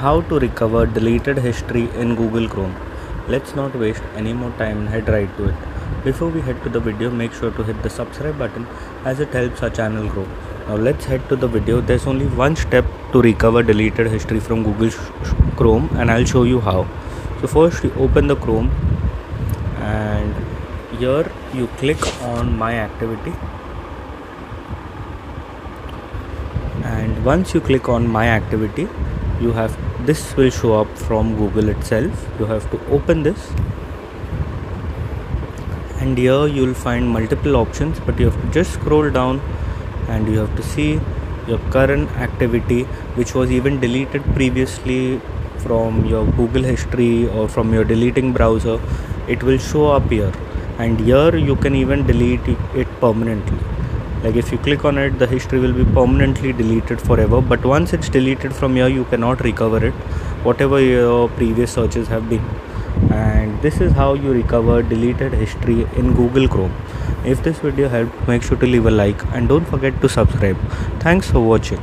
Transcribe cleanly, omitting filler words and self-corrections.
how to recover deleted history in Google Chrome. Let's not waste any more time and head right to it. Before we head to the video, make sure to hit the subscribe button as it helps our channel grow. Now let's head to the video. There's only one step to recover deleted history from Google Chrome, and I'll show you how. So first you open the Chrome, and here you click on My Activity, and once you click on My Activity, this will show up from Google itself. You have to open this, and here you will find multiple options, but you have to just scroll down and you have to see your current activity, which was even deleted previously from your Google history or from your deleting browser. It will show up here, and here you can even delete it permanently. Like if you click on it, the history will be permanently deleted forever, but once it's deleted from here, you cannot recover it, whatever your previous searches have been. And this is how you recover deleted history in Google Chrome. If this video helped, make sure to leave a like and don't forget to subscribe. Thanks for watching.